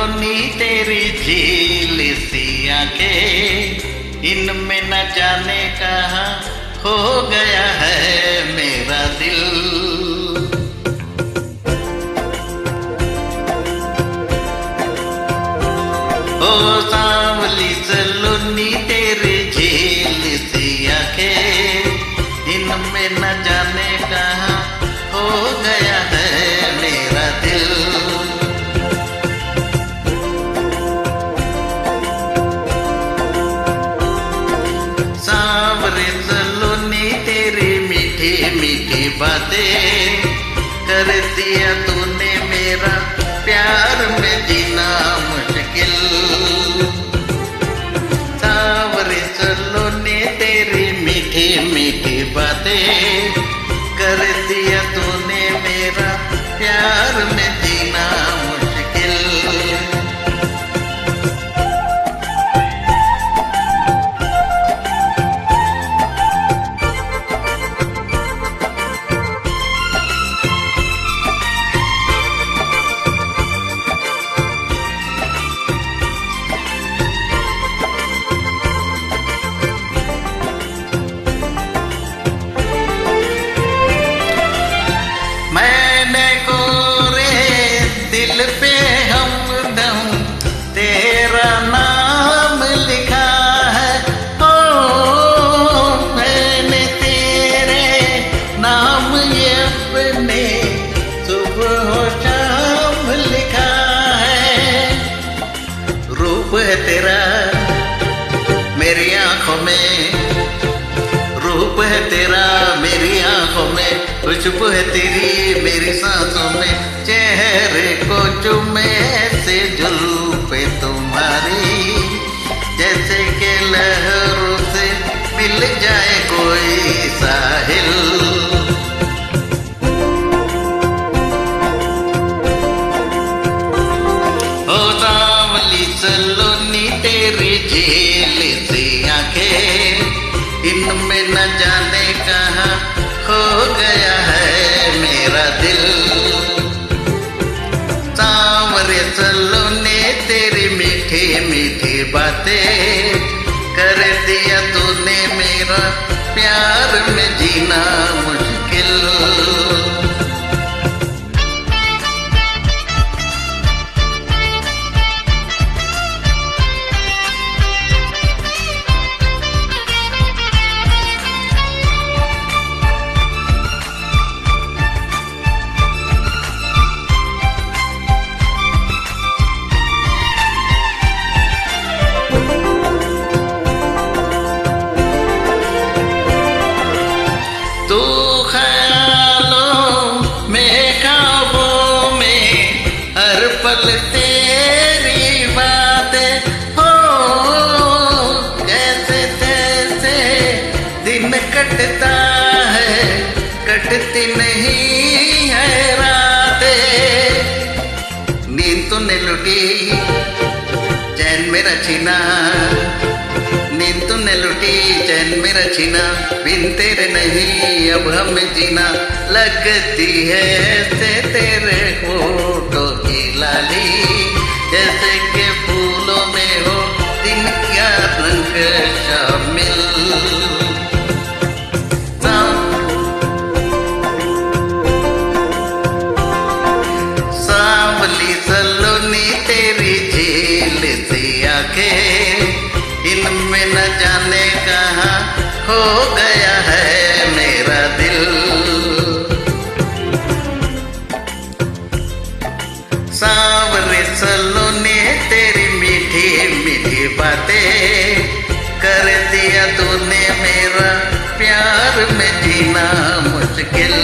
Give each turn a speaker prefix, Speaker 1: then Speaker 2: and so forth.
Speaker 1: सलोनी तेरी झील सी आंखें, इनमें न जाने कहाँ हो गया है मेरा दिल। ओ सांवली सलोनी तेरी झील सी आंखें, इनमें न जाने कहाँ हो गया है मेरा दिल। सांवरे सलोनी तेरी मीठी मीठी बातें, कर दिया तूने मेरा प्यार में जीना मुश्किल। सांवरे सलोनी तेरी मीठी मीठी बातें, कर दिया तूने मेरा प्यार में जीना मुश्किल। मैंने कोरे दिल पे हमदम तेरा नाम लिखा है। ओ मैंने तेरे नाम ये अपने सुबह शाम लिखा है। रूप है तेरा मेरी आंखों में, रूप है तेरा मेरी आंखों में, खुशबू है तेरी मेरी सांसों में। चेहरे को चूमे से जुल्फे तुम्हारी, जैसे के लहरों से मिल जाए कोई साहिल। ओ सांवली सलोनी तेरी झील सी आंखें, इनमें न जाने कहाँ खो गया है मेरा दिल। सांवरे सलोनी तेरी मीठी मीठी बातें, कर दिया तूने मेरा प्यार में जीना मुश्किल। तू ख्यालों में ख्वाबों में हर पल तेरी बातें हो, जैसे तैसे दिन कटता है कटती नहीं है रातें। नींद तूने लुटी चैन मेरा छीना, नींद तूने लुटी चैन मेरा छीना। बिन तेरे नहीं अब हमें जीना, लगती है ऐसे तेरे होठों की लाली, जैसे के फूलों में हो दिन क्या रंग शामिल। सांवली सलोनी तेरी झील सी आंखें, इनमें न जाने कहाँ हो गया है मेरा दिल। सांवरे सलोनी तेरी मीठी मीठी बातें, कर दिया तूने मेरा प्यार में जीना मुश्किल।